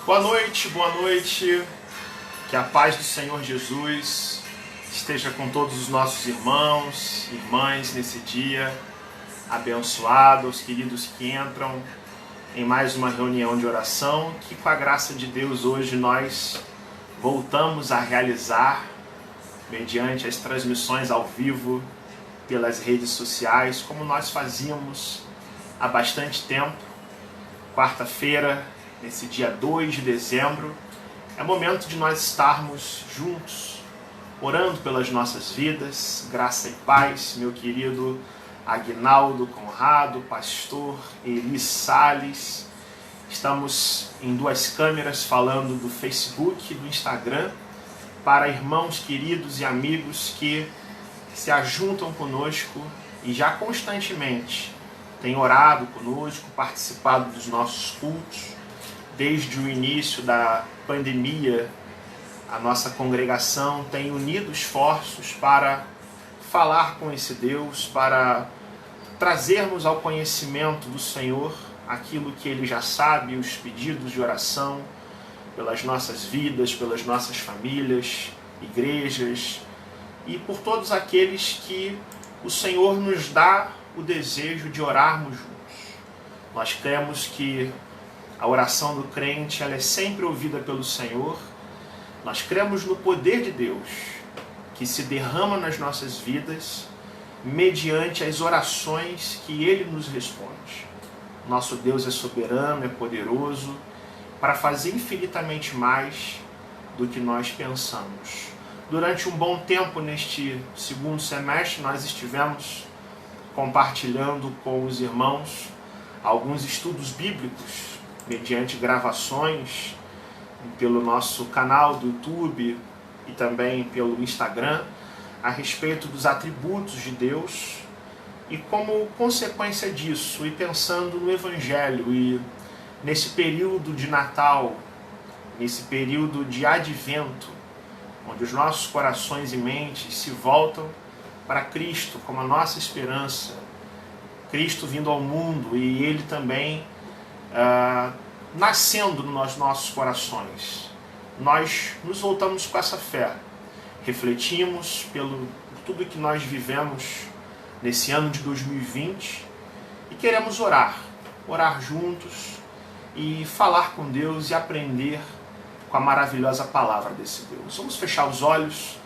Boa noite, boa noite. Que a paz do Senhor Jesus esteja com todos os nossos irmãos, irmãs nesse dia abençoado, os queridos que entram em mais uma reunião de oração, que com a graça de Deus hoje nós voltamos a realizar mediante as transmissões ao vivo pelas redes sociais, como nós fazíamos há bastante tempo. Quarta-feira, nesse dia 2 de dezembro, é momento de nós estarmos juntos, orando pelas nossas vidas, graça e paz, meu querido Aguinaldo Conrado, pastor Eli Salles. Estamos em duas câmeras falando do Facebook e do Instagram para irmãos queridos e amigos que se ajuntam conosco e já constantemente têm orado conosco, participado dos nossos cultos. Desde o início da pandemia, a nossa congregação tem unido esforços para falar com esse Deus, para trazermos ao conhecimento do Senhor aquilo que Ele já sabe, os pedidos de oração pelas nossas vidas, pelas nossas famílias, igrejas e por todos aqueles que o Senhor nos dá o desejo de orarmos juntos. Nós cremos que a oração do crente ela é sempre ouvida pelo Senhor. Nós cremos no poder de Deus que se derrama nas nossas vidas mediante as orações que Ele nos responde. Nosso Deus é soberano, é poderoso para fazer infinitamente mais do que nós pensamos. Durante um bom tempo neste segundo semestre nós estivemos compartilhando com os irmãos alguns estudos bíblicos mediante gravações pelo nosso canal do YouTube e também pelo Instagram a respeito dos atributos de Deus e como consequência disso e pensando no Evangelho e nesse período de Natal, nesse período de Advento, onde os nossos corações e mentes se voltam para Cristo como a nossa esperança, Cristo vindo ao mundo e Ele também nascendo nos nossos corações. Nós nos voltamos com essa fé, refletimos por tudo que nós vivemos nesse ano de 2020 e queremos orar juntos e falar com Deus e aprender com a maravilhosa palavra desse Deus. Vamos fechar os olhos,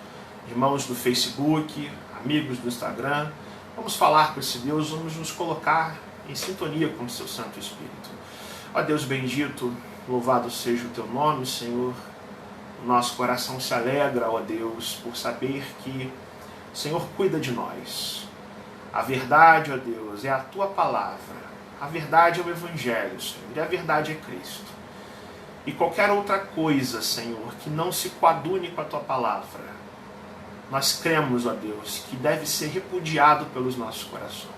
irmãos do Facebook, amigos do Instagram, vamos falar com esse Deus, vamos nos colocar em sintonia com o seu Santo Espírito. Ó Deus bendito, louvado seja o teu nome, Senhor. O nosso coração se alegra, ó Deus, por saber que o Senhor cuida de nós. A verdade, ó Deus, é a tua palavra. A verdade é o Evangelho, Senhor, e a verdade é Cristo. E qualquer outra coisa, Senhor, que não se coadune com a tua palavra, nós cremos, ó Deus, que deve ser repudiado pelos nossos corações.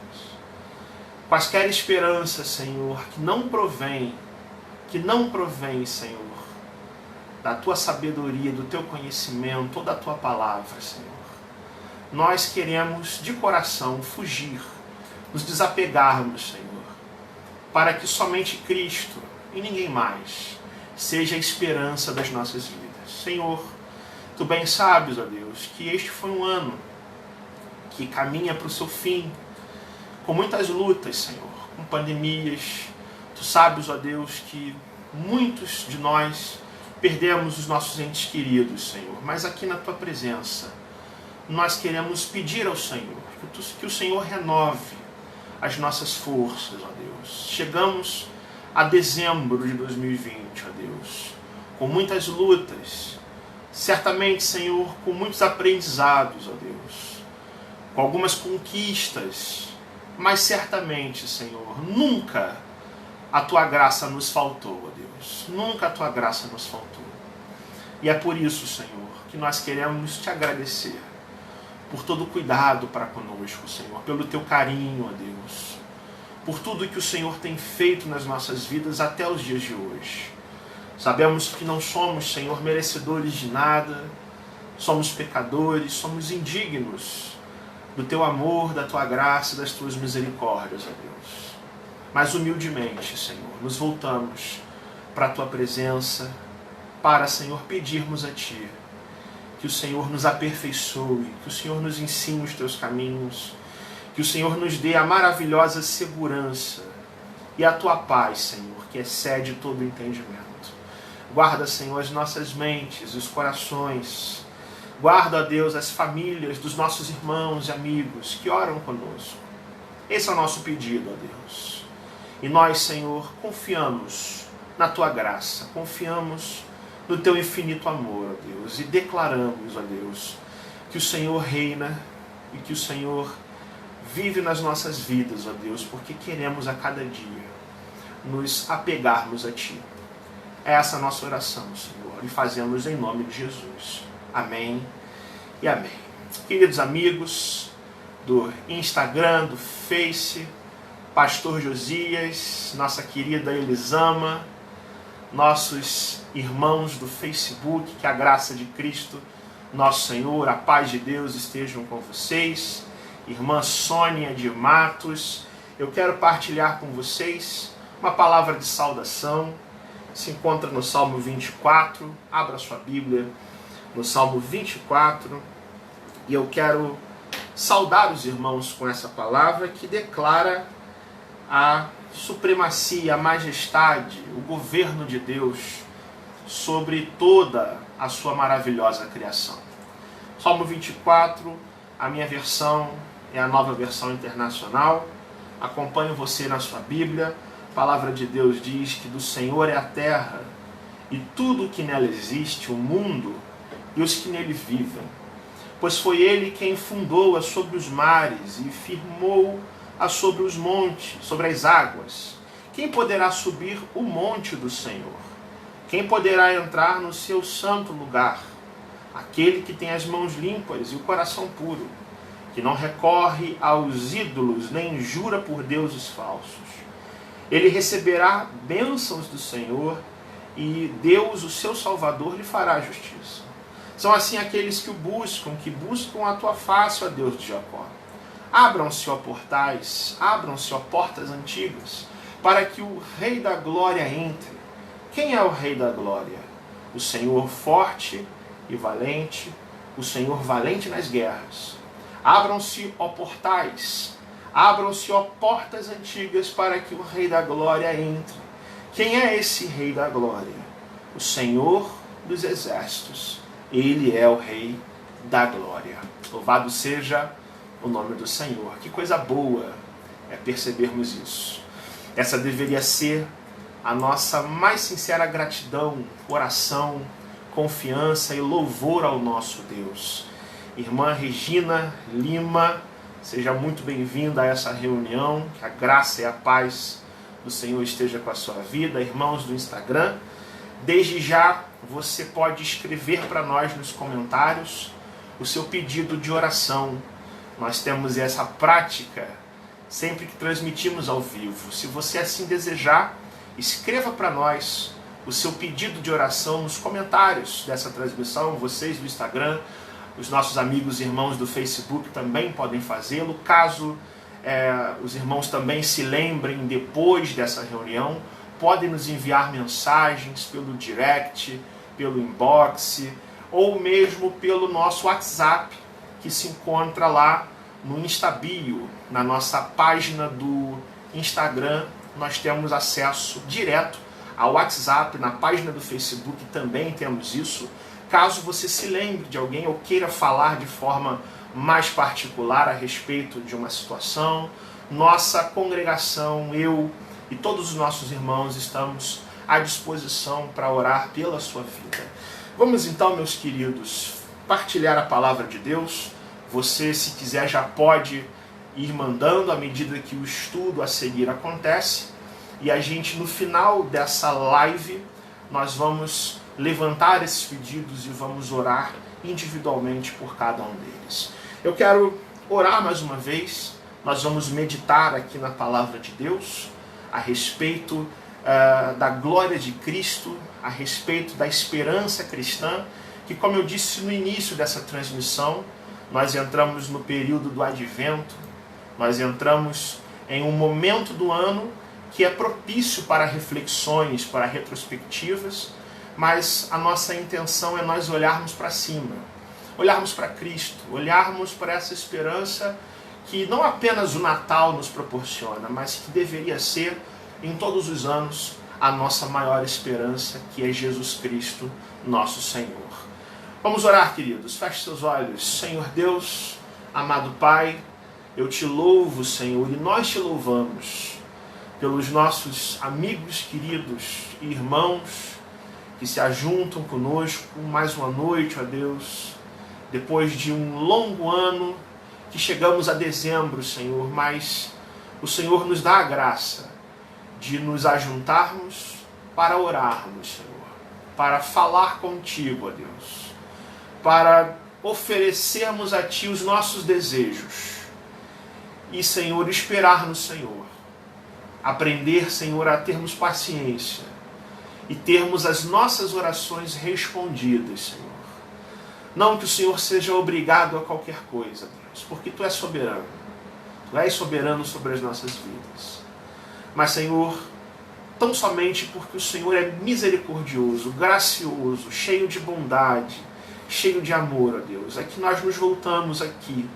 Quaisquer esperanças, Senhor, que não provém, Senhor, da tua sabedoria, do teu conhecimento ou da tua palavra, Senhor. Nós queremos, de coração, fugir, nos desapegarmos, Senhor, para que somente Cristo e ninguém mais seja a esperança das nossas vidas. Senhor, tu bem sabes, ó Deus, que este foi um ano que caminha para o seu fim, com muitas lutas, Senhor, com pandemias. Tu sabes, ó Deus, que muitos de nós perdemos os nossos entes queridos, Senhor. Mas aqui na tua presença, nós queremos pedir ao Senhor que o Senhor renove as nossas forças, ó Deus. Chegamos a dezembro de 2020, ó Deus, com muitas lutas, certamente, Senhor, com muitos aprendizados, ó Deus, com algumas conquistas, mas certamente, Senhor, nunca a tua graça nos faltou, ó Deus. Nunca a tua graça nos faltou. E é por isso, Senhor, que nós queremos te agradecer por todo o cuidado para conosco, Senhor, pelo teu carinho, ó Deus, por tudo que o Senhor tem feito nas nossas vidas até os dias de hoje. Sabemos que não somos, Senhor, merecedores de nada, somos pecadores, somos indignos do teu amor, da tua graça e das tuas misericórdias, ó Deus. Mas humildemente, Senhor, nos voltamos para a Tua presença, para, Senhor, pedirmos a Ti que o Senhor nos aperfeiçoe, que o Senhor nos ensine os Teus caminhos, que o Senhor nos dê a maravilhosa segurança e a Tua paz, Senhor, que excede todo o entendimento. Guarda, Senhor, as nossas mentes, os corações. Guarda, ó Deus, as famílias dos nossos irmãos e amigos que oram conosco. Esse é o nosso pedido, ó Deus. E nós, Senhor, confiamos na Tua graça, confiamos no Teu infinito amor, ó Deus, e declaramos, ó Deus, que o Senhor reina e que o Senhor vive nas nossas vidas, ó Deus, porque queremos a cada dia nos apegarmos a Ti. É essa a nossa oração, Senhor, e fazemos em nome de Jesus. Amém e amém. Queridos amigos do Instagram, do Face, Pastor Josias, nossa querida Elisama, nossos irmãos do Facebook, que a graça de Cristo, nosso Senhor, a paz de Deus estejam com vocês. Irmã Sônia de Matos, eu quero partilhar com vocês uma palavra de saudação. Se encontra no Salmo 24, abra sua Bíblia no Salmo 24, e eu quero saudar os irmãos com essa palavra que declara a supremacia, a majestade, o governo de Deus sobre toda a sua maravilhosa criação. Salmo 24, a minha versão é a Nova Versão Internacional. Acompanho você na sua Bíblia. A palavra de Deus diz que do Senhor é a terra e tudo o que nela existe, o mundo e os que nele vivem. Pois foi Ele quem fundou-a sobre os mares e firmou-a sobre os montes, sobre as águas. Quem poderá subir o monte do Senhor? Quem poderá entrar no seu santo lugar? Aquele que tem as mãos limpas e o coração puro, que não recorre aos ídolos nem jura por deuses falsos. Ele receberá bênçãos do Senhor e Deus, o seu Salvador, lhe fará justiça. São assim aqueles que buscam a tua face, ó Deus de Jacó. Abram-se, ó portais, abram-se, ó portas antigas, para que o Rei da Glória entre. Quem é o Rei da Glória? O Senhor forte e valente, o Senhor valente nas guerras. Abram-se, ó portais, abram-se, ó portas antigas, para que o Rei da Glória entre. Quem é esse Rei da Glória? O Senhor dos Exércitos. Ele é o Rei da Glória. Louvado seja o nome do Senhor. Que coisa boa é percebermos isso. Essa deveria ser a nossa mais sincera gratidão, oração, confiança e louvor ao nosso Deus. Irmã Regina Lima, seja muito bem-vinda a essa reunião. Que a graça e a paz do Senhor esteja com a sua vida. Irmãos do Instagram, desde já você pode escrever para nós nos comentários o seu pedido de oração. Nós temos essa prática sempre que transmitimos ao vivo. Se você assim desejar, escreva para nós o seu pedido de oração nos comentários dessa transmissão. Vocês do Instagram, os nossos amigos e irmãos do Facebook também podem fazê-lo. Caso os irmãos também se lembrem depois dessa reunião, podem nos enviar mensagens pelo direct, pelo inbox, ou mesmo pelo nosso WhatsApp, que se encontra lá no Instabio, na nossa página do Instagram. Nós temos acesso direto ao WhatsApp, na página do Facebook também temos isso. Caso você se lembre de alguém ou queira falar de forma mais particular a respeito de uma situação, nossa congregação, eu e todos os nossos irmãos estamos à disposição para orar pela sua vida. Vamos então, meus queridos, partilhar a palavra de Deus. Você, se quiser, já pode ir mandando à medida que o estudo a seguir acontece. E a gente, no final dessa live, nós vamos levantar esses pedidos e vamos orar individualmente por cada um deles. Eu quero orar mais uma vez. Nós vamos meditar aqui na palavra de Deus a respeito da glória de Cristo, a respeito da esperança cristã, que, como eu disse no início dessa transmissão, nós entramos no período do Advento, nós entramos em um momento do ano que é propício para reflexões, para retrospectivas, mas a nossa intenção é nós olharmos para cima, olharmos para Cristo, olharmos para essa esperança que não apenas o Natal nos proporciona, mas que deveria ser, em todos os anos, a nossa maior esperança, que é Jesus Cristo, nosso Senhor. Vamos orar, queridos. Feche seus olhos. Senhor Deus, amado Pai, eu te louvo, Senhor, e nós te louvamos pelos nossos amigos queridos e irmãos que se ajuntam conosco mais uma noite, ó Deus, depois de um longo ano que chegamos a dezembro, Senhor, mas o Senhor nos dá a graça de nos ajuntarmos para orarmos, Senhor, para falar contigo, ó Deus, para oferecermos a Ti os nossos desejos e, Senhor, esperar no Senhor, aprender, Senhor, a termos paciência e termos as nossas orações respondidas, Senhor. Não que o Senhor seja obrigado a qualquer coisa, Deus, porque Tu és soberano. Tu és soberano sobre as nossas vidas. Mas, Senhor, tão somente porque o Senhor é misericordioso, gracioso, cheio de bondade, cheio de amor, ó Deus, é que nós nos voltamos aqui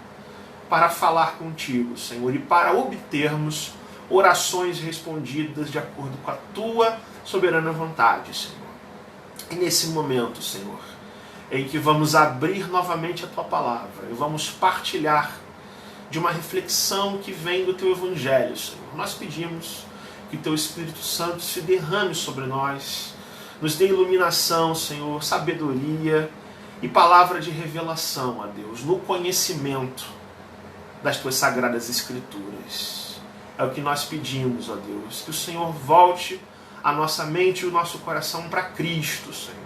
para falar contigo, Senhor, e para obtermos orações respondidas de acordo com a Tua soberana vontade, Senhor. E nesse momento, Senhor, em que vamos abrir novamente a Tua palavra e vamos partilhar de uma reflexão que vem do Teu Evangelho, Senhor, nós pedimos que Teu Espírito Santo se derrame sobre nós, nos dê iluminação, Senhor, sabedoria e palavra de revelação, ó Deus, no conhecimento das Tuas sagradas Escrituras. É o que nós pedimos, ó Deus, que o Senhor volte a nossa mente e o nosso coração para Cristo, Senhor,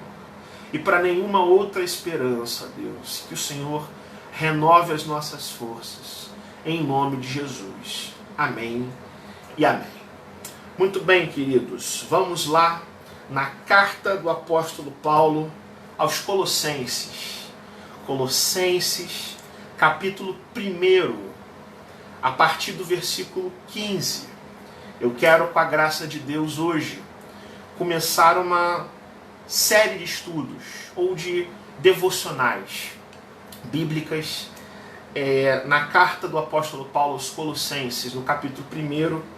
e para nenhuma outra esperança, Deus, que o Senhor renove as nossas forças, em nome de Jesus. Amém e amém. Muito bem, queridos, vamos lá na carta do apóstolo Paulo aos Colossenses. Colossenses, capítulo 1, a partir do versículo 15. Eu quero, com a graça de Deus, hoje, começar uma série de estudos, ou de devocionais bíblicas, na carta do apóstolo Paulo aos Colossenses, no capítulo 1,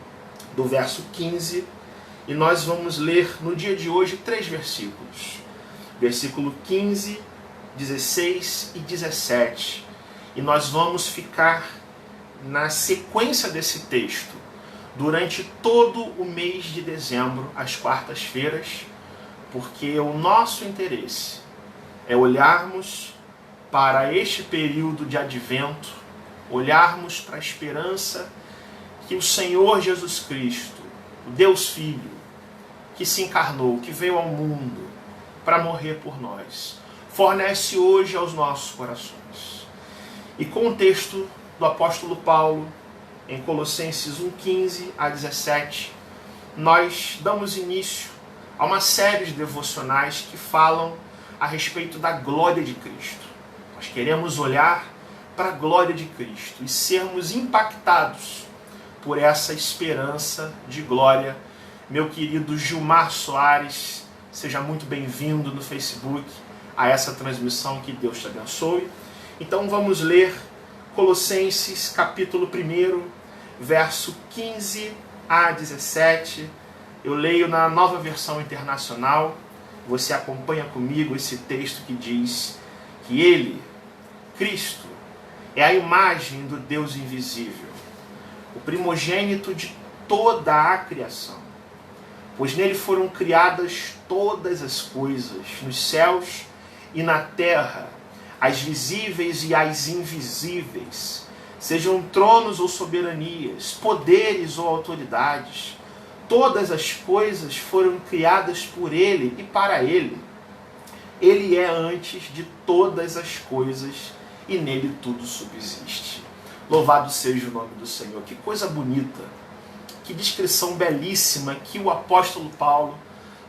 do verso 15, e nós vamos ler no dia de hoje 3 versículos. Versículo 15, 16 e 17. E nós vamos ficar na sequência desse texto durante todo o mês de dezembro, às quartas-feiras, porque o nosso interesse é olharmos para este período de advento, olharmos para a esperança que o Senhor Jesus Cristo, o Deus Filho, que se encarnou, que veio ao mundo para morrer por nós, fornece hoje aos nossos corações. E com o texto do apóstolo Paulo, em Colossenses 1:15 a 17, nós damos início a uma série de devocionais que falam a respeito da glória de Cristo. Nós queremos olhar para a glória de Cristo e sermos impactados por essa esperança de glória. Meu querido Gilmar Soares, seja muito bem-vindo no Facebook a essa transmissão, que Deus te abençoe. Então vamos ler Colossenses capítulo 1, verso 15 a 17. Eu leio na Nova Versão Internacional. Você acompanha comigo esse texto que diz que Ele, Cristo, é a imagem do Deus invisível, o primogênito de toda a criação. Pois nele foram criadas todas as coisas, nos céus e na terra, as visíveis e as invisíveis, sejam tronos ou soberanias, poderes ou autoridades. Todas as coisas foram criadas por Ele e para Ele. Ele é antes de todas as coisas e nele tudo subsiste. Louvado seja o nome do Senhor. Que coisa bonita, que descrição belíssima que o apóstolo Paulo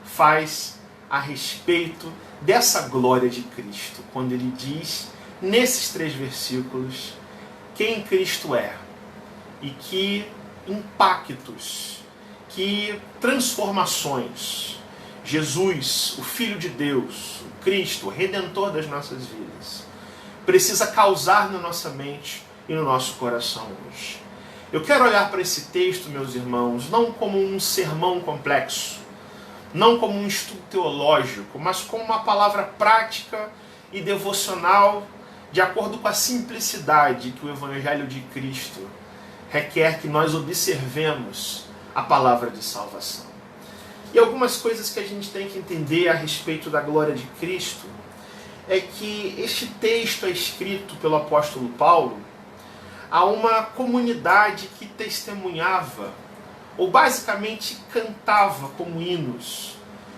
faz a respeito dessa glória de Cristo, quando ele diz, nesses 3 versículos, quem Cristo é e que impactos que transformações Jesus, o Filho de Deus, o Cristo, o Redentor das nossas vidas, precisa causar na nossa mente e no nosso coração hoje. Eu quero olhar para esse texto, meus irmãos, não como um sermão complexo, não como um estudo teológico, mas como uma palavra prática e devocional, de acordo com a simplicidade que o Evangelho de Cristo requer que nós observemos a palavra de salvação. E algumas coisas que a gente tem que entender a respeito da glória de Cristo é que este texto é escrito pelo apóstolo Paulo a uma comunidade que testemunhava, ou basicamente cantava como hinos,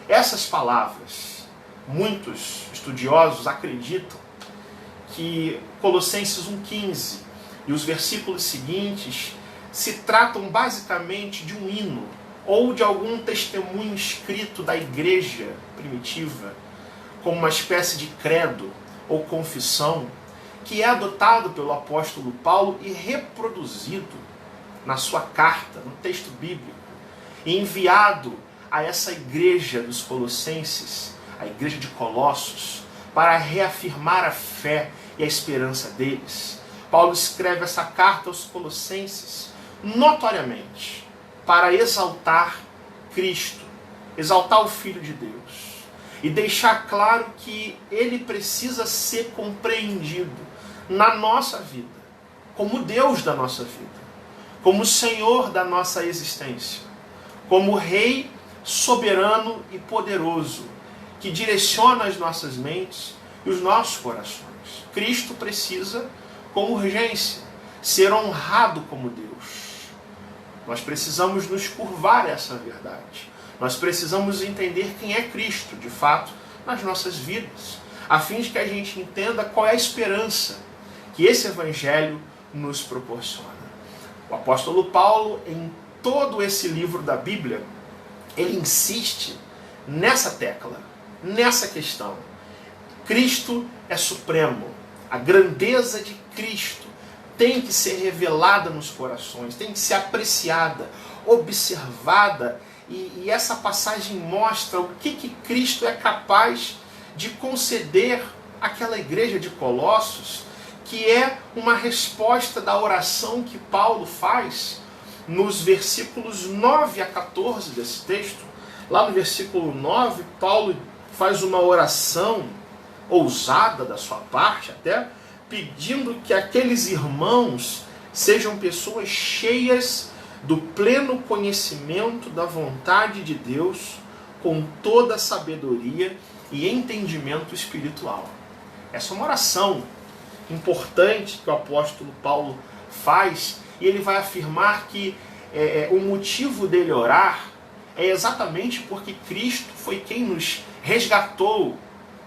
essas palavras. Muitos estudiosos acreditam que Colossenses 1,15 e os versículos seguintes se tratam basicamente de um hino ou de algum testemunho escrito da igreja primitiva, como uma espécie de credo ou confissão, que é adotado pelo apóstolo Paulo e reproduzido na sua carta, no texto bíblico, e enviado a essa igreja dos Colossenses, a igreja de Colossos, para reafirmar a fé e a esperança deles. Paulo escreve essa carta aos Colossenses notoriamente para exaltar Cristo, exaltar o Filho de Deus e deixar claro que ele precisa ser compreendido na nossa vida, como Deus da nossa vida, como Senhor da nossa existência, como Rei soberano e poderoso, que direciona as nossas mentes e os nossos corações. Cristo precisa, com urgência, ser honrado como Deus. Nós precisamos nos curvar a essa verdade. Nós precisamos entender quem é Cristo, de fato, nas nossas vidas, a fim de que a gente entenda qual é a esperança que esse Evangelho nos proporciona. O apóstolo Paulo, em todo esse livro da Bíblia, ele insiste nessa tecla, nessa questão. Cristo é supremo. A grandeza de Cristo tem que ser revelada nos corações, tem que ser apreciada, observada. E essa passagem mostra o que Cristo é capaz de conceder àquela igreja de Colossos, que é uma resposta da oração que Paulo faz nos versículos 9 a 14 desse texto. Lá no versículo 9, Paulo faz uma oração ousada da sua parte, até pedindo que aqueles irmãos sejam pessoas cheias do pleno conhecimento da vontade de Deus, com toda a sabedoria e entendimento espiritual. Essa é uma oração importante que o apóstolo Paulo faz, e ele vai afirmar que o motivo dele orar é exatamente porque Cristo foi quem nos resgatou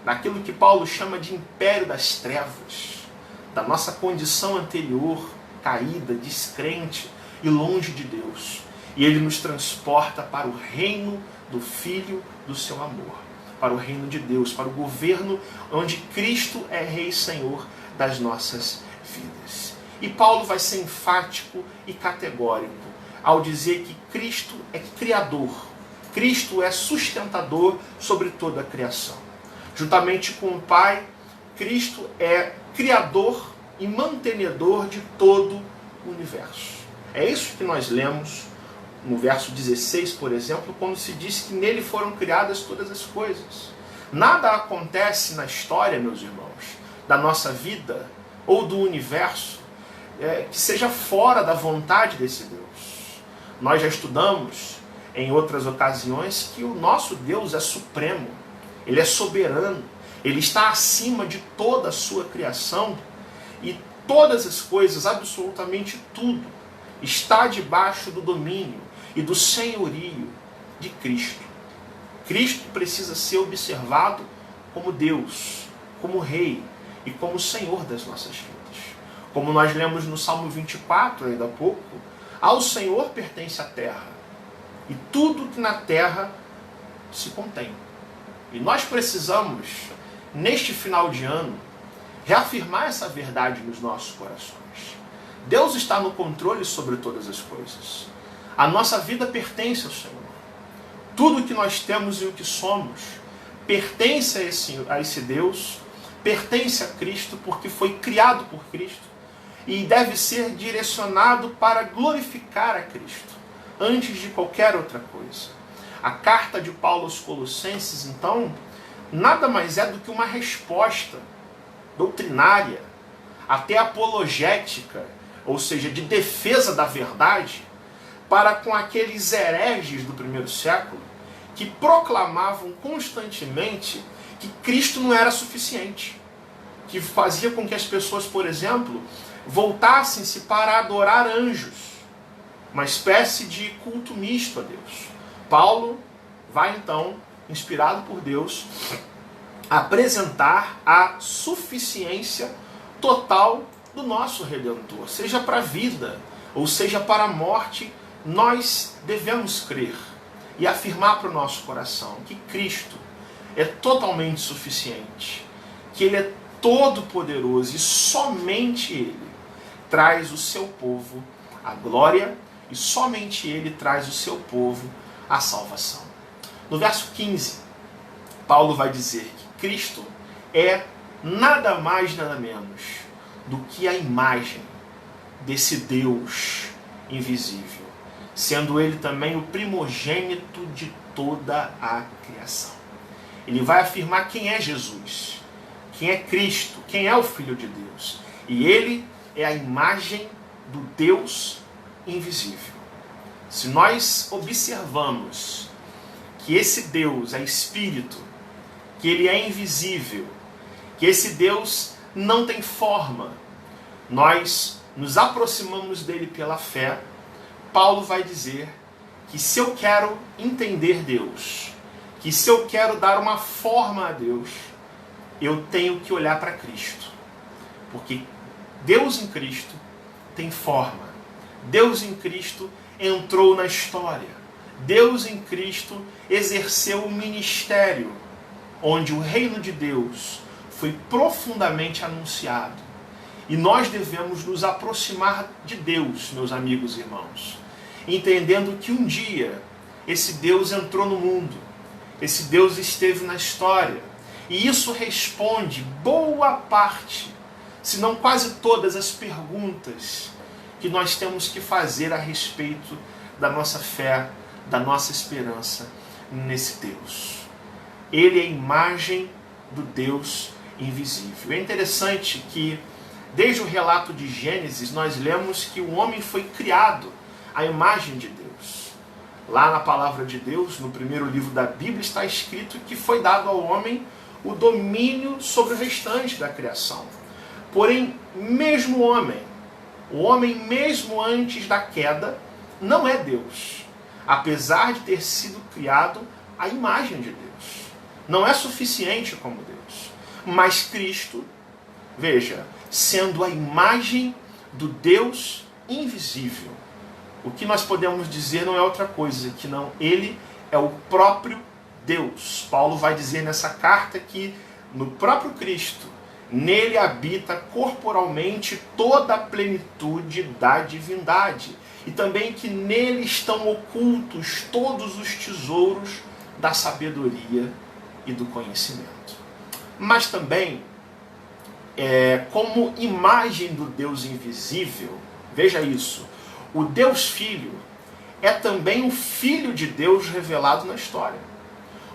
daquilo que Paulo chama de império das trevas, da nossa condição anterior, caída, descrente e longe de Deus. E ele nos transporta para o reino do Filho do seu amor, para o reino de Deus, para o governo onde Cristo é Rei e Senhor das nossas vidas. E Paulo vai ser enfático e categórico ao dizer que Cristo é Criador, Cristo é sustentador sobre toda a criação. Juntamente com o Pai, Cristo é Criador e mantenedor de todo o universo. É isso que nós lemos no verso 16, por exemplo, quando se diz que nele foram criadas todas as coisas. Nada acontece na história, meus irmãos, da nossa vida ou do universo que seja fora da vontade desse Deus. Nós já estudamos em outras ocasiões que o nosso Deus é supremo, ele é soberano, ele está acima de toda a sua criação e todas as coisas, absolutamente tudo, está debaixo do domínio e do senhorio de Cristo. Cristo precisa ser observado como Deus, como Rei e como Senhor das nossas vidas. Como nós lemos no Salmo 24, ainda há pouco, ao Senhor pertence a terra e tudo que na terra se contém. E nós precisamos, neste final de ano, reafirmar essa verdade nos nossos corações. Deus está no controle sobre todas as coisas. A nossa vida pertence ao Senhor. Tudo o que nós temos e o que somos pertence a esse Deus, pertence a Cristo, porque foi criado por Cristo e deve ser direcionado para glorificar a Cristo, antes de qualquer outra coisa. A carta de Paulo aos Colossenses, então, nada mais é do que uma resposta doutrinária, até apologética, ou seja, de defesa da verdade, para com aqueles hereges do primeiro século que proclamavam constantemente que Cristo não era suficiente, que fazia com que as pessoas, por exemplo, voltassem-se para adorar anjos, uma espécie de culto misto a Deus. Paulo vai então, inspirado por Deus, apresentar a suficiência total do nosso Redentor, seja para a vida ou seja para a morte. Nós devemos crer e afirmar para o nosso coração que Cristo é totalmente suficiente, que Ele é todo poderoso e somente Ele traz o seu povo a glória e somente Ele traz o seu povo a salvação. No verso 15, Paulo vai dizer que Cristo é nada mais, nada menos do que a imagem desse Deus invisível, sendo Ele também o primogênito de toda a criação. Ele vai afirmar quem é Jesus, quem é Cristo, quem é o Filho de Deus. E Ele é a imagem do Deus invisível. Se nós observamos que esse Deus é Espírito, que Ele é invisível, que esse Deus não tem forma, nós nos aproximamos dele pela fé. Paulo vai dizer que se eu quero entender Deus, que se eu quero dar uma forma a Deus, eu tenho que olhar para Cristo. Porque Deus em Cristo tem forma. Deus em Cristo entrou na história. Deus em Cristo exerceu o ministério, onde o reino de Deus foi profundamente anunciado. E nós devemos nos aproximar de Deus, meus amigos e irmãos, entendendo que um dia esse Deus entrou no mundo, esse Deus esteve na história, e isso responde boa parte, se não quase todas as perguntas que nós temos que fazer a respeito da nossa fé, da nossa esperança nesse Deus. Ele é a imagem do Deus invisível. É interessante que desde o relato de Gênesis, nós lemos que o homem foi criado à imagem de Deus. Lá na palavra de Deus, no primeiro livro da Bíblia, está escrito que foi dado ao homem o domínio sobre o restante da criação. Porém, mesmo o homem mesmo antes da queda, não é Deus, apesar de ter sido criado à imagem de Deus. Não é suficiente como Deus. Mas Cristo, veja, sendo a imagem do Deus invisível, o que nós podemos dizer não é outra coisa que não, Ele é o próprio Deus. Paulo vai dizer nessa carta que no próprio Cristo, nele habita corporalmente toda a plenitude da divindade. E também que nele estão ocultos todos os tesouros da sabedoria e do conhecimento. Mas também, como imagem do Deus invisível, veja isso, o Deus Filho é também o Filho de Deus revelado na história.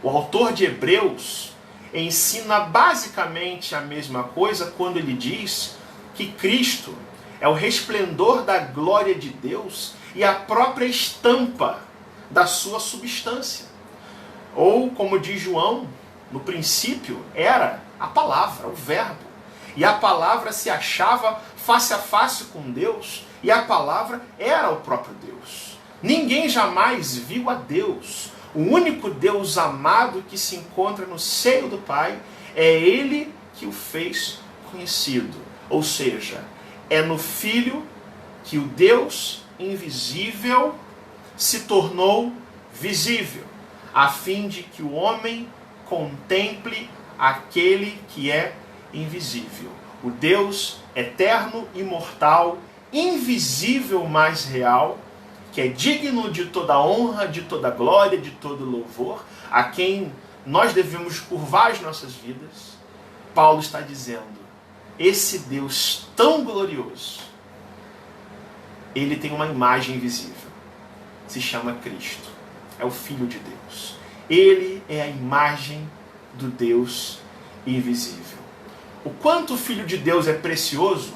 O autor de Hebreus ensina basicamente a mesma coisa quando ele diz que Cristo é o resplendor da glória de Deus e a própria estampa da sua substância. Ou, como diz João, no princípio era a palavra, o verbo. E a palavra se achava face a face com Deus, e a palavra era o próprio Deus. Ninguém jamais viu a Deus. O único Deus amado que se encontra no seio do Pai é Ele que o fez conhecido. Ou seja, é no Filho que o Deus invisível se tornou visível, a fim de que o homem contemple aquele que é invisível. O Deus eterno, imortal, invisível, mas real, que é digno de toda honra, de toda glória, de todo louvor, a quem nós devemos curvar as nossas vidas, Paulo está dizendo, esse Deus tão glorioso, ele tem uma imagem invisível, se chama Cristo, é o Filho de Deus. Ele é a imagem do Deus invisível. O quanto o Filho de Deus é precioso,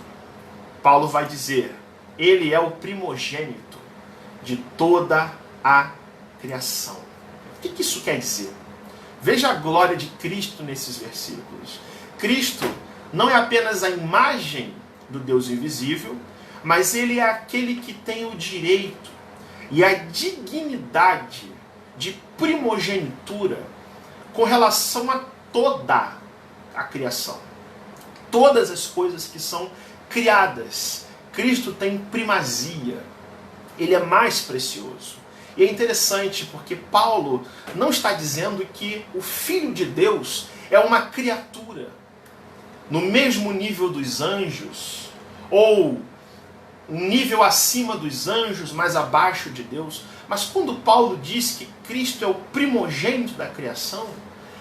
Paulo vai dizer, ele é o primogênito de toda a criação. O que isso quer dizer? Veja a glória de Cristo nesses versículos. Cristo não é apenas a imagem do Deus invisível, mas ele é aquele que tem o direito e a dignidade de primogenitura com relação a toda a criação. Todas as coisas que são criadas. Cristo tem primazia. Ele é mais precioso. E é interessante porque Paulo não está dizendo que o Filho de Deus é uma criatura no mesmo nível dos anjos, ou um nível acima dos anjos, mas abaixo de Deus. Mas quando Paulo diz que Cristo é o primogênito da criação,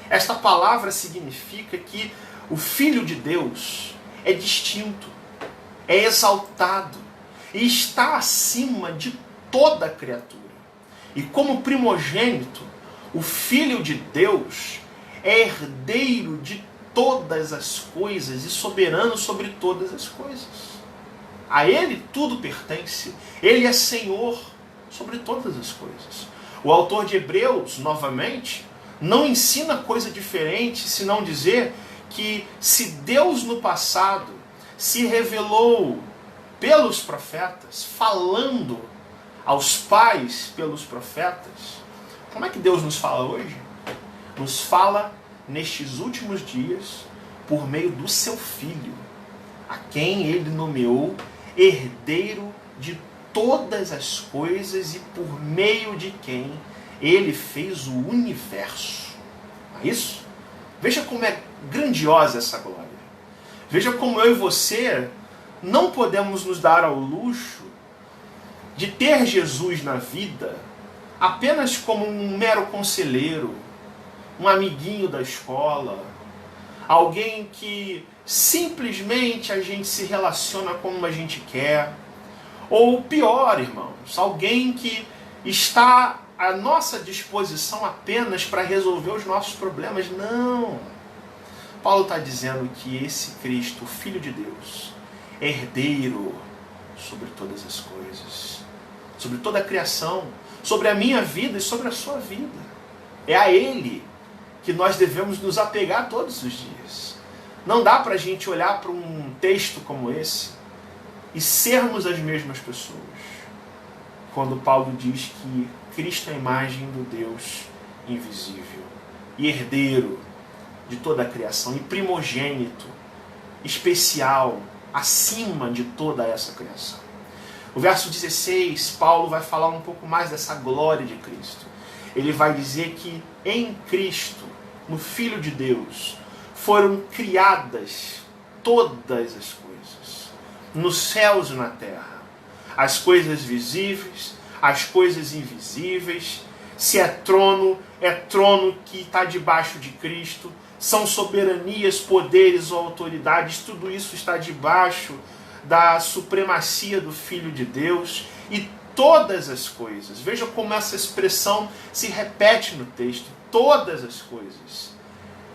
esta palavra significa que o Filho de Deus é distinto, é exaltado e está acima de toda a criatura. E como primogênito, o Filho de Deus é herdeiro de todas as coisas e soberano sobre todas as coisas. A Ele tudo pertence. Ele é Senhor sobre todas as coisas. O autor de Hebreus, novamente, não ensina coisa diferente, senão dizer que se Deus no passado se revelou pelos profetas, falando aos pais pelos profetas, como é que Deus nos fala hoje? Nos fala nestes últimos dias por meio do seu Filho, a quem Ele nomeou herdeiro de todas as coisas e por meio de quem Ele fez o universo. Não é isso? Veja como é grandiosa essa glória. Veja como eu e você não podemos nos dar ao luxo de ter Jesus na vida apenas como um mero conselheiro, um amiguinho da escola, alguém que simplesmente a gente se relaciona como a gente quer, ou pior, irmãos, alguém que está à nossa disposição apenas para resolver os nossos problemas. Não! Paulo está dizendo que esse Cristo, o Filho de Deus, é herdeiro sobre todas as coisas, sobre toda a criação, sobre a minha vida e sobre a sua vida. É a Ele que nós devemos nos apegar todos os dias. Não dá para a gente olhar para um texto como esse e sermos as mesmas pessoas. Quando Paulo diz que Cristo é a imagem do Deus invisível e herdeiro de toda a criação e primogênito especial acima de toda essa criação. O verso 16, Paulo vai falar um pouco mais dessa glória de Cristo. Ele vai dizer que em Cristo, no Filho de Deus, foram criadas todas as coisas, nos céus e na terra, as coisas visíveis, as coisas invisíveis. Se é trono que está debaixo de Cristo, são soberanias, poderes ou autoridades, tudo isso está debaixo da supremacia do Filho de Deus. E todas as coisas, veja como essa expressão se repete no texto, todas as coisas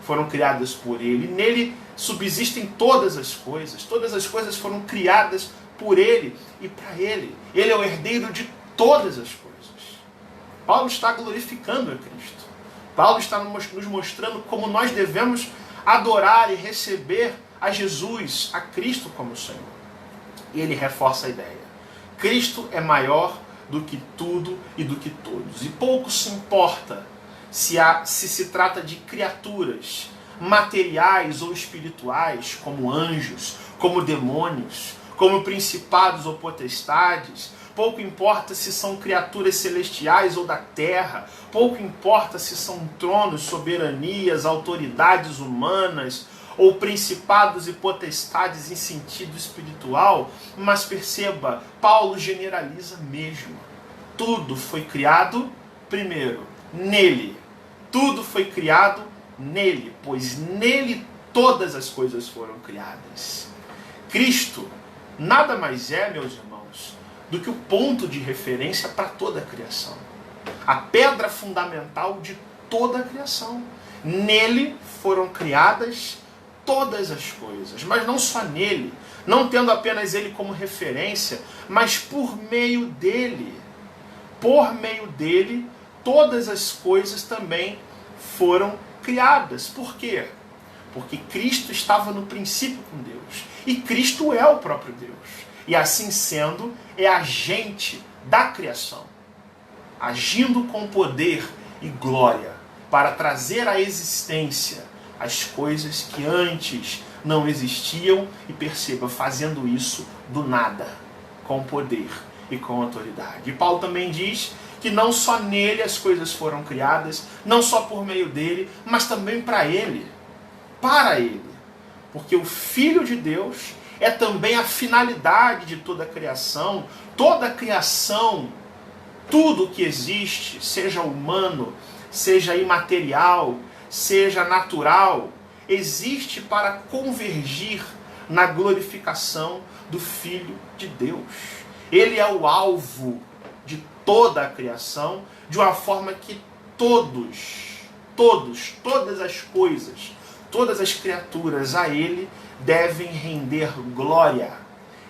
foram criadas por Ele, nele subsistem todas as coisas foram criadas por Ele e para Ele. Ele é o herdeiro de todas as coisas. Paulo está glorificando a Cristo. Paulo está nos mostrando como nós devemos adorar e receber a Jesus, a Cristo como Senhor. E ele reforça a ideia. Cristo é maior do que tudo e do que todos. E pouco se importa se trata de criaturas materiais ou espirituais, como anjos, como demônios, como principados ou potestades. Pouco importa se são criaturas celestiais ou da terra. Pouco importa se são tronos, soberanias, autoridades humanas ou principados e potestades em sentido espiritual. Mas perceba, Paulo generaliza mesmo. tudo foi criado primeiro nele. Tudo foi criado nele, pois nele todas as coisas foram criadas. Cristo nada mais é, meus irmãos, do que o ponto de referência para toda a criação. A pedra fundamental de toda a criação. Nele foram criadas todas as coisas, mas não só nele, não tendo apenas ele como referência, mas por meio dele. Por meio dele, todas as coisas também foram criadas. Por quê? Porque Cristo estava no princípio com Deus. E Cristo é o próprio Deus. E assim sendo, é agente da criação, agindo com poder e glória para trazer à existência as coisas que antes não existiam, e perceba, fazendo isso do nada, com poder e com autoridade. E Paulo também diz que não só nele as coisas foram criadas, não só por meio dele, mas também para ele. Porque o Filho de Deus é também a finalidade de toda a criação. Toda a criação, tudo que existe, seja humano, seja imaterial, seja natural, existe para convergir na glorificação do Filho de Deus. Ele é o alvo de toda a criação, de uma forma que todas as coisas, todas as criaturas a ele devem render glória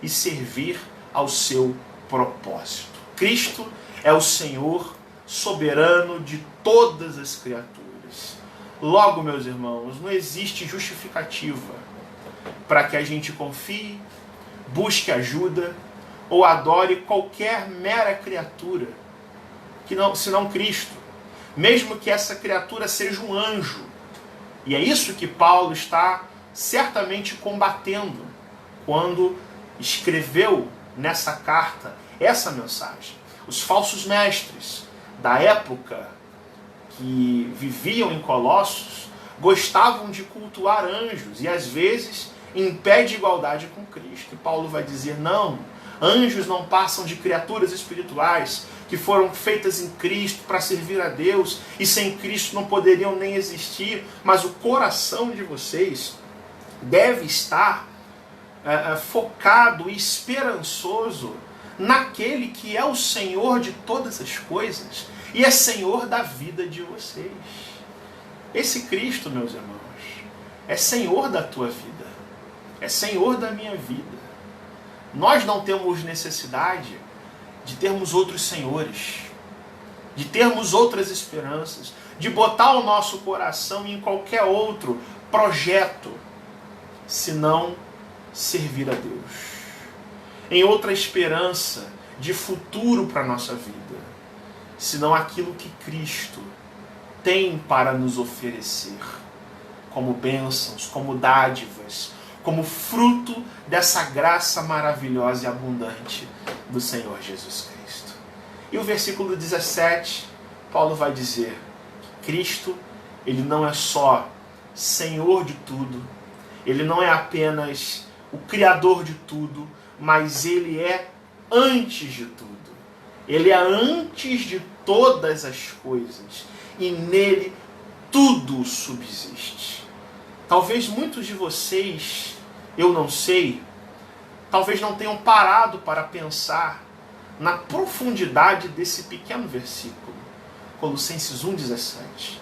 e servir ao seu propósito. Cristo é o Senhor soberano de todas as criaturas. Logo, meus irmãos, não existe justificativa para que a gente confie, busque ajuda ou adore qualquer mera criatura, senão Cristo, mesmo que essa criatura seja um anjo. E é isso que Paulo está certamente combatendo quando escreveu nessa carta essa mensagem. Os falsos mestres da época que viviam em Colossos gostavam de cultuar anjos e às vezes em pé de igualdade com Cristo. E Paulo vai dizer, não, anjos não passam de criaturas espirituais que foram feitas em Cristo para servir a Deus, e sem Cristo não poderiam nem existir, mas o coração de vocês deve estar focado e esperançoso naquele que é o Senhor de todas as coisas e é Senhor da vida de vocês. Esse Cristo, meus irmãos, é Senhor da tua vida, é Senhor da minha vida. Nós não temos necessidade de termos outros senhores, de termos outras esperanças, de botar o nosso coração em qualquer outro projeto, senão servir a Deus. Em outra esperança de futuro para a nossa vida, senão aquilo que Cristo tem para nos oferecer, como bênçãos, como dádivas, como fruto dessa graça maravilhosa e abundante do Senhor Jesus Cristo. E o versículo 17, Paulo vai dizer que Cristo, ele não é só Senhor de tudo, ele não é apenas o Criador de tudo, mas ele é antes de tudo. Ele é antes de todas as coisas, e nele tudo subsiste. Talvez muitos de vocês, eu não sei, talvez não tenham parado para pensar na profundidade desse pequeno versículo, Colossenses 1,17,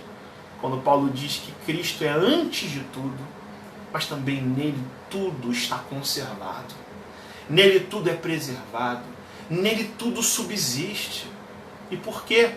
quando Paulo diz que Cristo é antes de tudo, mas também nele tudo está conservado, nele tudo é preservado, nele tudo subsiste. E por quê?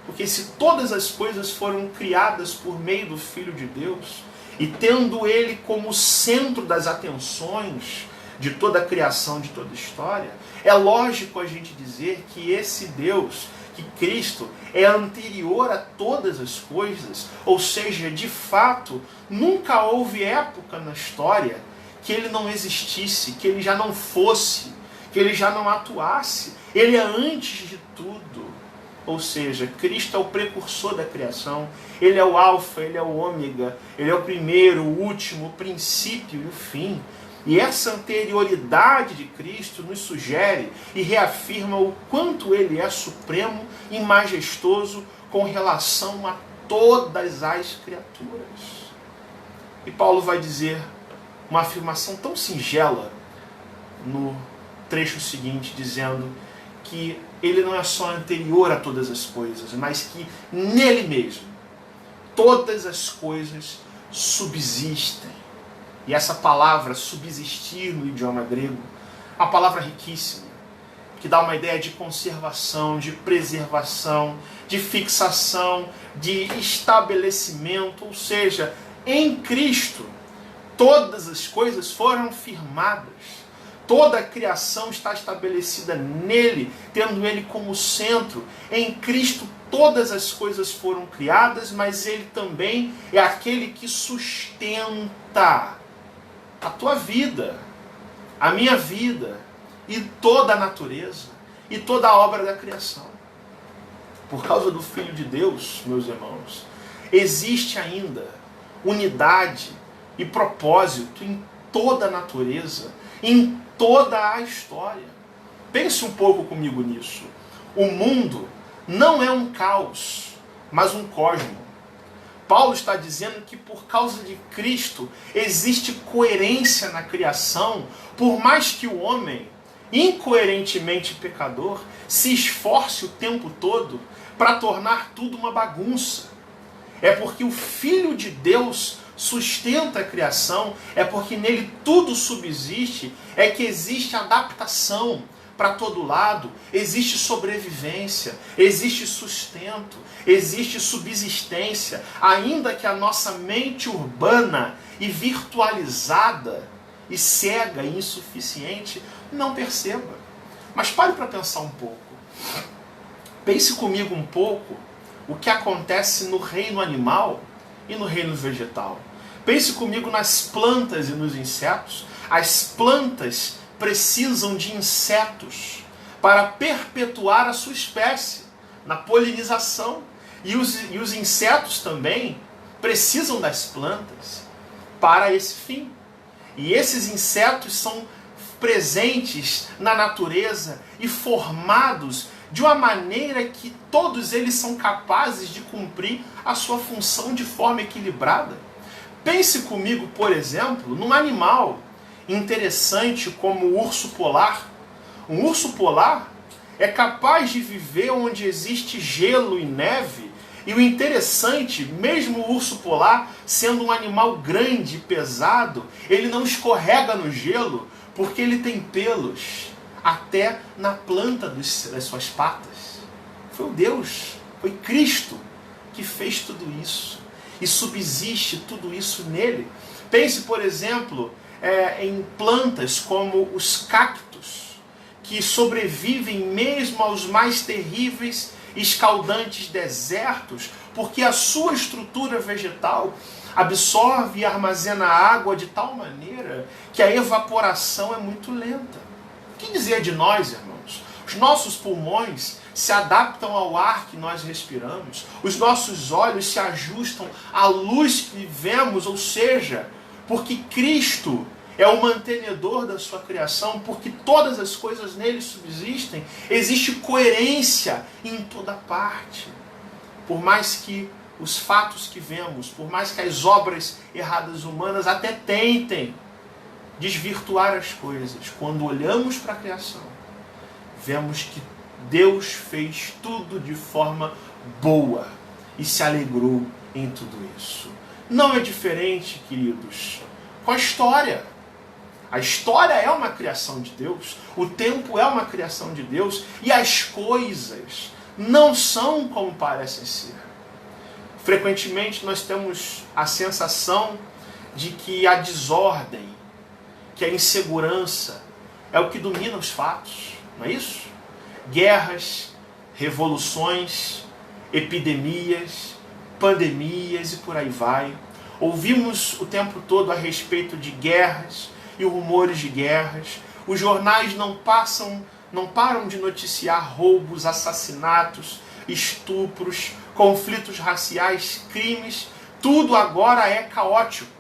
Porque se todas as coisas foram criadas por meio do Filho de Deus, e tendo ele como centro das atenções de toda a criação, de toda a história, é lógico a gente dizer que esse Deus, que Cristo, é anterior a todas as coisas, ou seja, de fato, nunca houve época na história que ele não existisse, que ele já não fosse, que ele já não atuasse. Ele é antes de tudo. Ou seja, Cristo é o precursor da criação, ele é o alfa, ele é o ômega, ele é o primeiro, o último, o princípio e o fim. E essa anterioridade de Cristo nos sugere e reafirma o quanto ele é supremo e majestoso com relação a todas as criaturas. E Paulo vai dizer uma afirmação tão singela no trecho seguinte, dizendo que ele não é só anterior a todas as coisas, mas que nele mesmo todas as coisas subsistem. E essa palavra subsistir no idioma grego é uma palavra riquíssima, que dá uma ideia de conservação, de preservação, de fixação, de estabelecimento, ou seja, em Cristo todas as coisas foram firmadas. Toda a criação está estabelecida nele, tendo ele como centro. Em Cristo todas as coisas foram criadas, mas ele também é aquele que sustenta a tua vida, a minha vida, e toda a natureza, e toda a obra da criação. Por causa do Filho de Deus, meus irmãos, existe ainda unidade e propósito em toda a natureza, em toda a história. Pense um pouco comigo nisso. O mundo não é um caos, mas um cosmo. Paulo está dizendo que por causa de Cristo existe coerência na criação, por mais que o homem, incoerentemente pecador, se esforce o tempo todo para tornar tudo uma bagunça. É porque o Filho de Deus sustenta a criação, é porque nele tudo subsiste, é que existe adaptação para todo lado, existe sobrevivência, existe sustento, existe subsistência, ainda que a nossa mente urbana e virtualizada e cega e insuficiente não perceba. Mas pare para pensar um pouco. Pense comigo um pouco o que acontece no reino animal e no reino vegetal. Pense comigo nas plantas e nos insetos. As plantas precisam de insetos para perpetuar a sua espécie na polinização. E os insetos também precisam das plantas para esse fim. E esses insetos são presentes na natureza e formados de uma maneira que todos eles são capazes de cumprir a sua função de forma equilibrada. Pense comigo, por exemplo, num animal interessante como o urso polar. Um urso polar é capaz de viver onde existe gelo e neve. E o interessante, mesmo o urso polar, sendo um animal grande e pesado, ele não escorrega no gelo porque ele tem pelos até na planta das suas patas. Foi o Deus, foi Cristo que fez tudo isso. E subsiste tudo isso nele. Pense, por exemplo, em plantas como os cactos, que sobrevivem mesmo aos mais terríveis e escaldantes desertos, porque a sua estrutura vegetal absorve e armazena água de tal maneira que a evaporação é muito lenta. O que dizer de nós, irmãos? Os nossos pulmões se adaptam ao ar que nós respiramos, os nossos olhos se ajustam à luz que vemos, ou seja, porque Cristo é o mantenedor da sua criação, porque todas as coisas nele subsistem, existe coerência em toda parte. Por mais que os fatos que vemos, por mais que as obras erradas humanas até tentem desvirtuar as coisas, quando olhamos para a criação, vemos que Deus fez tudo de forma boa e se alegrou em tudo isso. Não é diferente, queridos, com a história. A história é uma criação de Deus, o tempo é uma criação de Deus e as coisas não são como parecem ser. Frequentemente nós temos a sensação de que a desordem, que a insegurança é o que domina os fatos, não é isso? Guerras, revoluções, epidemias, pandemias e por aí vai. Ouvimos o tempo todo a respeito de guerras e rumores de guerras. Os jornais não param de noticiar roubos, assassinatos, estupros, conflitos raciais, crimes. Tudo agora é caótico.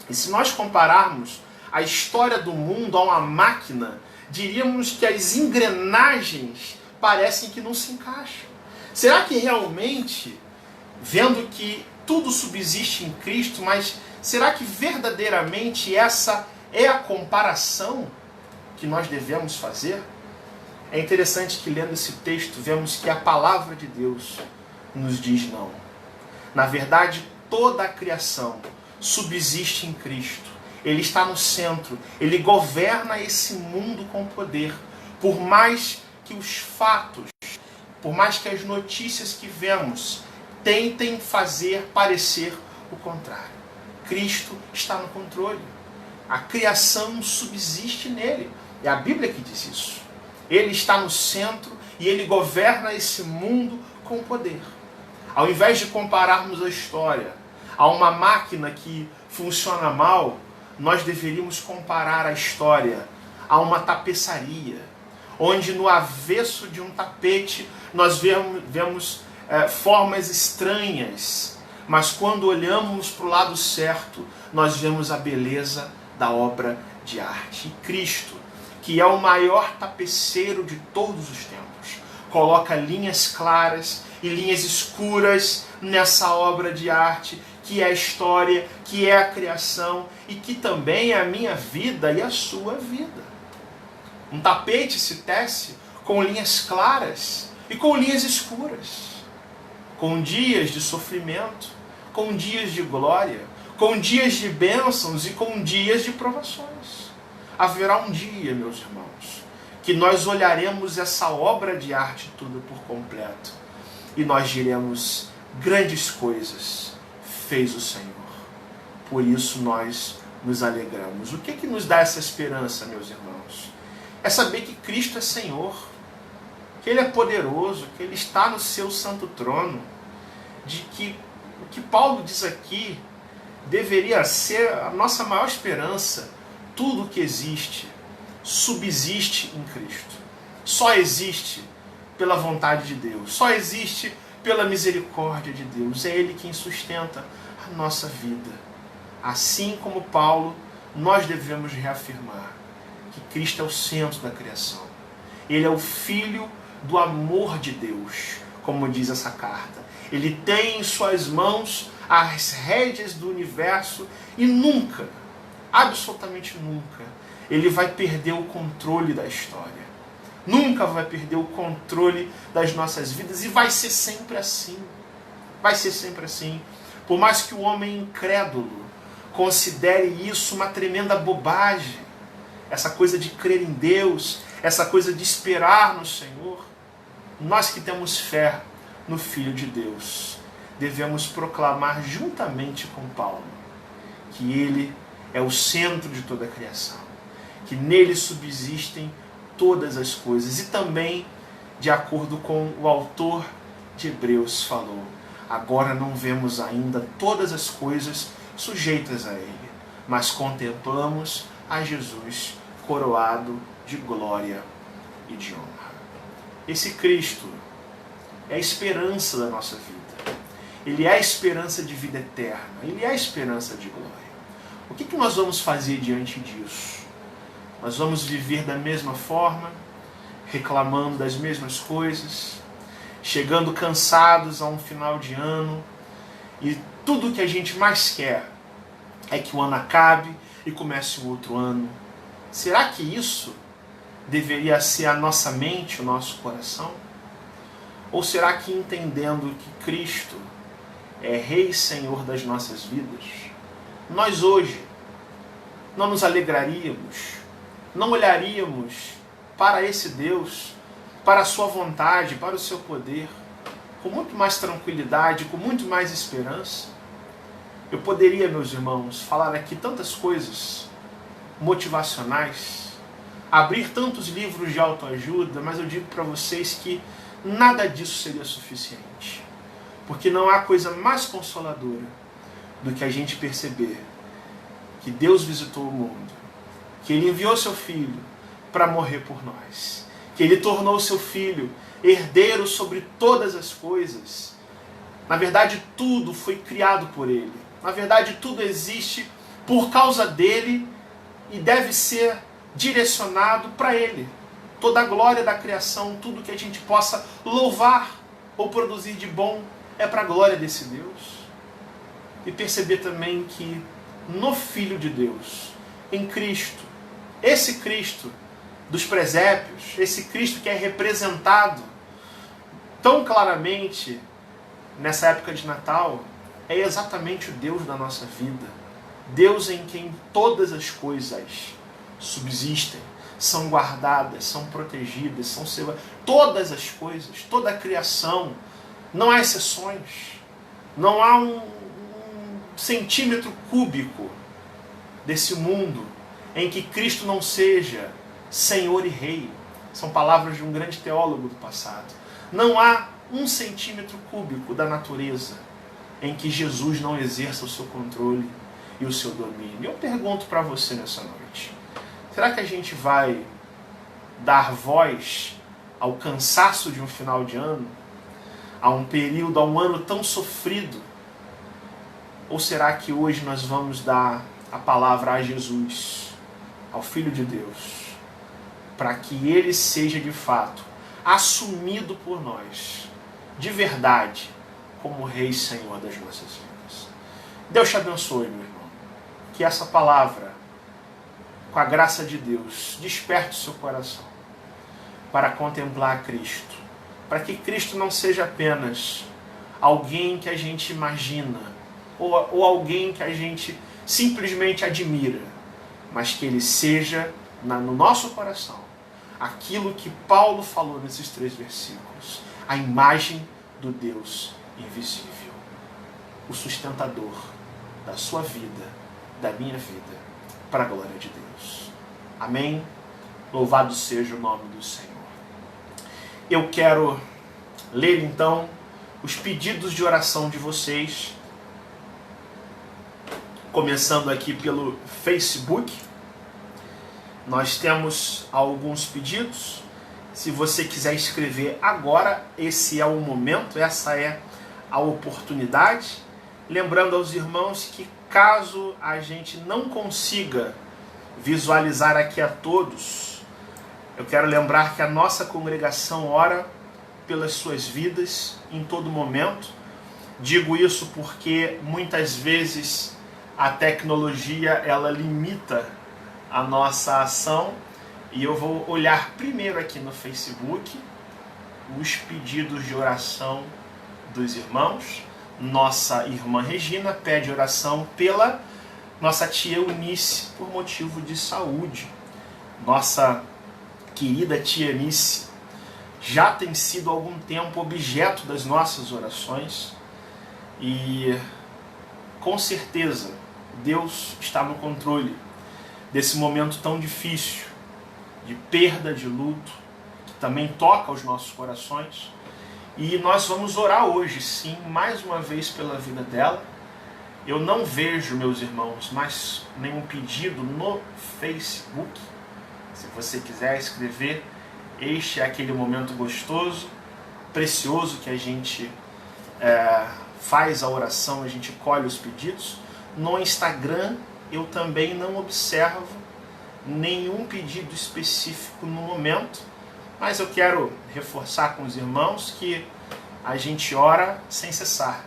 E se nós compararmos a história do mundo a uma máquina, diríamos que as engrenagens parecem que não se encaixam. Será que realmente, vendo que tudo subsiste em Cristo, mas será que verdadeiramente essa é a comparação que nós devemos fazer? É interessante que, lendo esse texto, vemos que a palavra de Deus nos diz não. Na verdade, toda a criação subsiste em Cristo. Ele está no centro, ele governa esse mundo com poder. Por mais que os fatos, por mais que as notícias que vemos tentem fazer parecer o contrário, Cristo está no controle. A criação subsiste nele. É a Bíblia que diz isso. Ele está no centro e ele governa esse mundo com poder. Ao invés de compararmos a história a uma máquina que funciona mal, nós deveríamos comparar a história a uma tapeçaria, onde no avesso de um tapete nós vemos formas estranhas, mas quando olhamos para o lado certo, nós vemos a beleza da obra de arte. E Cristo, que é o maior tapeceiro de todos os tempos, coloca linhas claras e linhas escuras nessa obra de arte, que é a história, que é a criação e que também é a minha vida e a sua vida. Um tapete se tece com linhas claras e com linhas escuras, com dias de sofrimento, com dias de glória, com dias de bênçãos e com dias de provações. Haverá um dia, meus irmãos, que nós olharemos essa obra de arte toda por completo e nós diremos: grandes coisas fez o Senhor. Por isso nós nos alegramos. O que nos dá essa esperança, meus irmãos? É saber que Cristo é Senhor, que Ele é poderoso, que Ele está no seu santo trono, de que o que Paulo diz aqui deveria ser a nossa maior esperança. Tudo que existe subsiste em Cristo. Só existe pela vontade de Deus. Só existe pela misericórdia de Deus. É Ele quem sustenta a nossa vida. Assim como Paulo, nós devemos reafirmar que Cristo é o centro da criação. Ele é o Filho do amor de Deus, como diz essa carta. Ele tem em suas mãos as rédeas do universo e nunca, absolutamente nunca, ele vai perder o controle da história. Nunca vai perder o controle das nossas vidas e vai ser sempre assim. Vai ser sempre assim. Por mais que o homem incrédulo considere isso uma tremenda bobagem, essa coisa de crer em Deus, essa coisa de esperar no Senhor, nós que temos fé no Filho de Deus, devemos proclamar juntamente com Paulo que Ele é o centro de toda a criação, que nele subsistem todas as coisas. E também, de acordo com o autor de Hebreus falou, agora não vemos ainda todas as coisas sujeitas a Ele, mas contemplamos a Jesus coroado de glória e de honra. Esse Cristo é a esperança da nossa vida. Ele é a esperança de vida eterna. Ele é a esperança de glória. O que nós vamos fazer diante disso? Nós vamos viver da mesma forma, reclamando das mesmas coisas, chegando cansados a um final de ano, e tudo o que a gente mais quer é que o ano acabe e comece um outro ano. Será que isso deveria ser a nossa mente, o nosso coração? Ou será que, entendendo que Cristo é Rei e Senhor das nossas vidas, nós hoje não nos alegraríamos, não olharíamos para esse Deus, para a sua vontade, para o seu poder, com muito mais tranquilidade, com muito mais esperança? Eu poderia, meus irmãos, falar aqui tantas coisas motivacionais, abrir tantos livros de autoajuda, mas eu digo para vocês que nada disso seria suficiente. Porque não há coisa mais consoladora do que a gente perceber que Deus visitou o mundo, que Ele enviou seu Filho para morrer por nós, que Ele tornou seu Filho herdeiro sobre todas as coisas. Na verdade, tudo foi criado por Ele. Na verdade, tudo existe por causa dEle e deve ser direcionado para Ele. Toda a glória da criação, tudo que a gente possa louvar ou produzir de bom é para a glória desse Deus. E perceber também que no Filho de Deus, em Cristo, esse Cristo dos presépios, esse Cristo que é representado tão claramente nessa época de Natal, é exatamente o Deus da nossa vida. Deus em quem todas as coisas subsistem, são guardadas, são protegidas, são salvas. Todas as coisas, toda a criação, não há exceções. Não há um centímetro cúbico desse mundo em que Cristo não seja Senhor e Rei. São palavras de um grande teólogo do passado. Não há um centímetro cúbico da natureza em que Jesus não exerça o seu controle e o seu domínio. Eu pergunto para você nessa noite, será que a gente vai dar voz ao cansaço de um final de ano? A um período, a um ano tão sofrido? Ou será que hoje nós vamos dar a palavra a Jesus, ao Filho de Deus, para que Ele seja de fato assumido por nós, de verdade, como Rei e Senhor das nossas vidas? Deus te abençoe, meu irmão. Que essa palavra, com a graça de Deus, desperte o seu coração para contemplar Cristo. Para que Cristo não seja apenas alguém que a gente imagina, ou alguém que a gente simplesmente admira, mas que Ele seja, no nosso coração, aquilo que Paulo falou nesses 3 versículos, a imagem do Deus invisível, o sustentador da sua vida, da minha vida, para a glória de Deus. Amém? Louvado seja o nome do Senhor. Eu quero ler então os pedidos de oração de vocês, começando aqui pelo Facebook. Nós temos alguns pedidos. Se você quiser escrever agora, esse é o momento, essa é a oportunidade. Lembrando aos irmãos que caso a gente não consiga visualizar aqui a todos, eu quero lembrar que a nossa congregação ora pelas suas vidas em todo momento. Digo isso porque muitas vezes a tecnologia ela limita a nossa ação, e eu vou olhar primeiro aqui no Facebook os pedidos de oração dos irmãos. Nossa irmã Regina pede oração pela nossa tia Eunice por motivo de saúde. Nossa querida tia Eunice já tem sido há algum tempo objeto das nossas orações, e com certeza Deus está no controle desse momento tão difícil, de perda, de luto, que também toca os nossos corações. E nós vamos orar hoje, sim, mais uma vez pela vida dela. Eu não vejo, meus irmãos, mais nenhum pedido no Facebook. Se você quiser escrever, este é aquele momento gostoso, precioso, que a gente faz a oração, a gente colhe os pedidos. No Instagram, eu também não observo nenhum pedido específico no momento, mas eu quero reforçar com os irmãos que a gente ora sem cessar,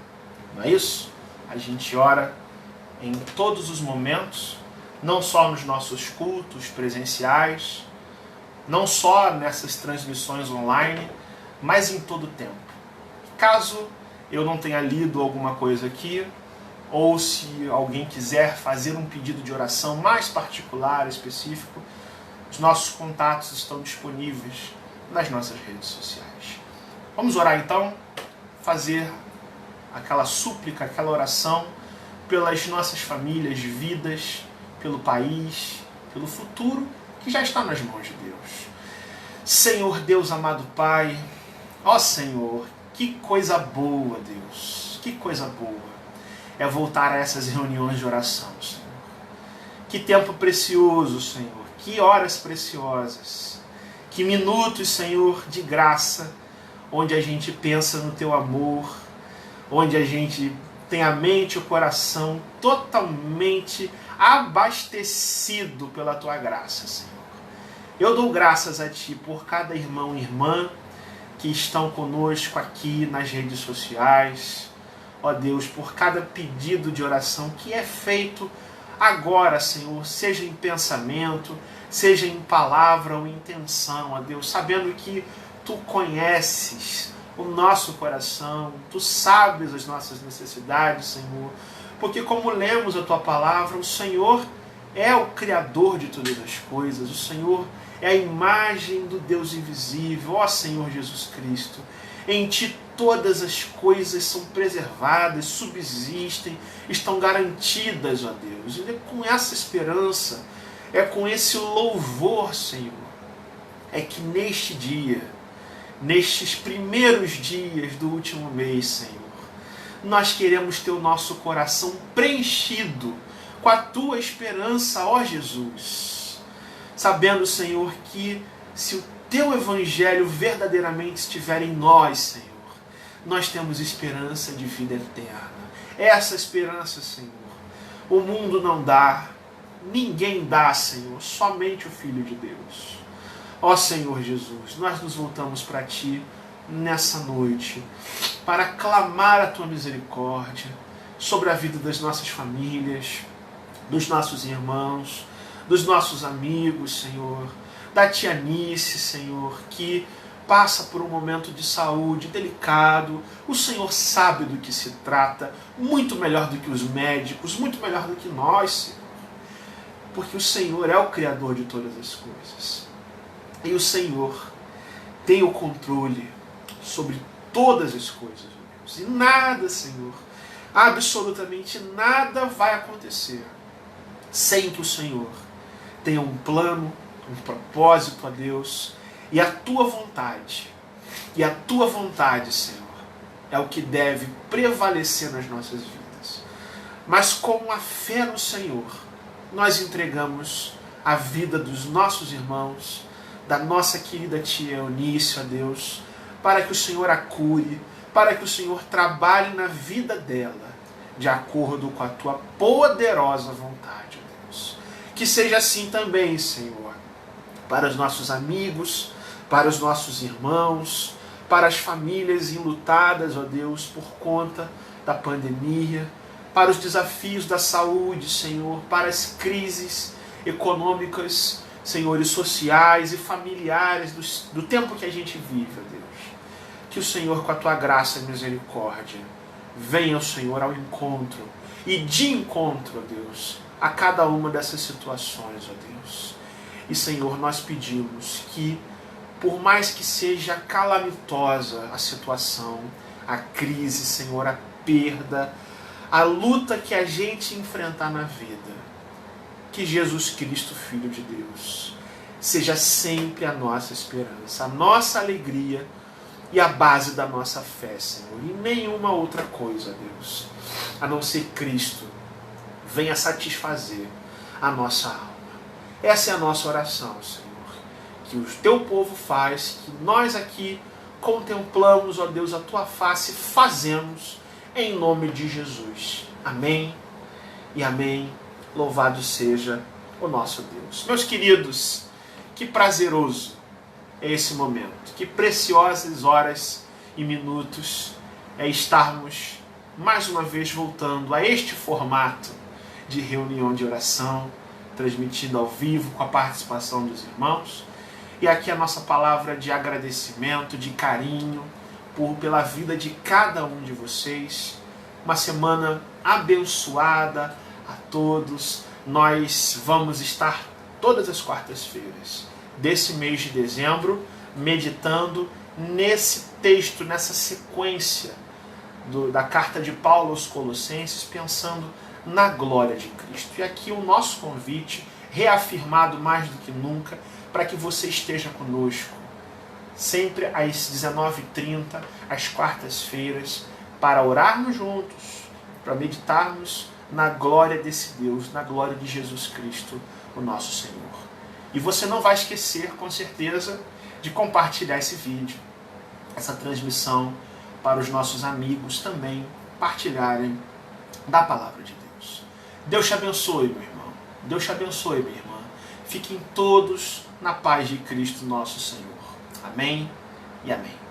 não é isso? A gente ora em todos os momentos, não só nos nossos cultos presenciais, não só nessas transmissões online, mas em todo o tempo. Caso eu não tenha lido alguma coisa aqui, ou se alguém quiser fazer um pedido de oração mais particular, específico, os nossos contatos estão disponíveis nas nossas redes sociais. Vamos orar então, fazer aquela súplica, aquela oração pelas nossas famílias, vidas, pelo país, pelo futuro que já está nas mãos de Deus. Senhor Deus amado Pai, ó Senhor, que coisa boa, Deus, que coisa boa é voltar a essas reuniões de oração, Senhor. Que tempo precioso, Senhor. Que horas preciosas. Que minutos, Senhor, de graça, onde a gente pensa no Teu amor, onde a gente tem a mente e o coração totalmente abastecido pela tua graça, Senhor. Eu dou graças a Ti por cada irmão e irmã que estão conosco aqui nas redes sociais. Ó Deus, por cada pedido de oração que é feito agora, Senhor, seja em pensamento, seja em palavra ou intenção, ó Deus, sabendo que Tu conheces o nosso coração, Tu sabes as nossas necessidades, Senhor, porque como lemos a Tua palavra, o Senhor é o Criador de todas as coisas, o Senhor é a imagem do Deus invisível, ó Senhor Jesus Cristo. Em Ti todas as coisas são preservadas, subsistem, estão garantidas, ó Deus. E é com essa esperança, é com esse louvor, Senhor, é que neste dia, nestes primeiros dias do último mês, Senhor, nós queremos ter o nosso coração preenchido com a Tua esperança, ó Jesus. Sabendo, Senhor, que se o Teu Evangelho verdadeiramente estiver em nós, Senhor, nós temos esperança de vida eterna. Essa esperança, Senhor, o mundo não dá, ninguém dá, Senhor, somente o Filho de Deus. Ó Senhor Jesus, nós nos voltamos para Ti nessa noite, para clamar a Tua misericórdia sobre a vida das nossas famílias, dos nossos irmãos, dos nossos amigos, Senhor, da tia Nice, Senhor, que passa por um momento de saúde delicado. O Senhor sabe do que se trata, muito melhor do que os médicos, muito melhor do que nós, Senhor, porque o Senhor é o Criador de todas as coisas. E o Senhor tem o controle sobre todas as coisas, Deus. E nada, Senhor, absolutamente nada vai acontecer sem que o Senhor tenha um plano, um propósito, a Deus, e a Tua vontade. E a Tua vontade, Senhor, é o que deve prevalecer nas nossas vidas. Mas com a fé no Senhor, nós entregamos a vida dos nossos irmãos, da nossa querida tia Eunice, a Deus, para que o Senhor a cure, para que o Senhor trabalhe na vida dela, de acordo com a Tua poderosa vontade, ó Deus. Que seja assim também, Senhor, para os nossos amigos, para os nossos irmãos, para as famílias enlutadas, ó Deus, por conta da pandemia, para os desafios da saúde, Senhor, para as crises econômicas, Senhor, e sociais e familiares do tempo que a gente vive, ó Deus. Que o Senhor, com a Tua graça e misericórdia, venha, Senhor, ao encontro e de encontro, ó Deus, a cada uma dessas situações, ó Deus. E, Senhor, nós pedimos que, por mais que seja calamitosa a situação, a crise, Senhor, a perda, a luta que a gente enfrentar na vida, que Jesus Cristo, Filho de Deus, seja sempre a nossa esperança, a nossa alegria e a base da nossa fé, Senhor. E nenhuma outra coisa, Deus, a não ser Cristo, venha satisfazer a nossa alma. Essa é a nossa oração, Senhor, que o Teu povo faz, que nós aqui contemplamos, ó Deus, a Tua face, fazemos em nome de Jesus. Amém e amém. Louvado seja o nosso Deus. Meus queridos, que prazeroso é esse momento, que preciosas horas e minutos é estarmos mais uma vez voltando a este formato de reunião de oração, transmitido ao vivo com a participação dos irmãos. E aqui a nossa palavra de agradecimento, de carinho pela vida de cada um de vocês. Uma semana abençoada a todos. Nós vamos estar todas as quartas-feiras desse mês de dezembro meditando nesse texto, nessa sequência da carta de Paulo aos Colossenses, pensando na glória de Cristo. E aqui o nosso convite, reafirmado mais do que nunca, para que você esteja conosco, sempre às 19h30, às quartas-feiras, para orarmos juntos, para meditarmos na glória desse Deus, na glória de Jesus Cristo, o nosso Senhor. E você não vai esquecer, com certeza, de compartilhar esse vídeo, essa transmissão, para os nossos amigos também partilharem da palavra de Deus. Deus te abençoe, meu irmão. Deus te abençoe, minha irmã. Fiquem todos na paz de Cristo nosso Senhor. Amém e amém.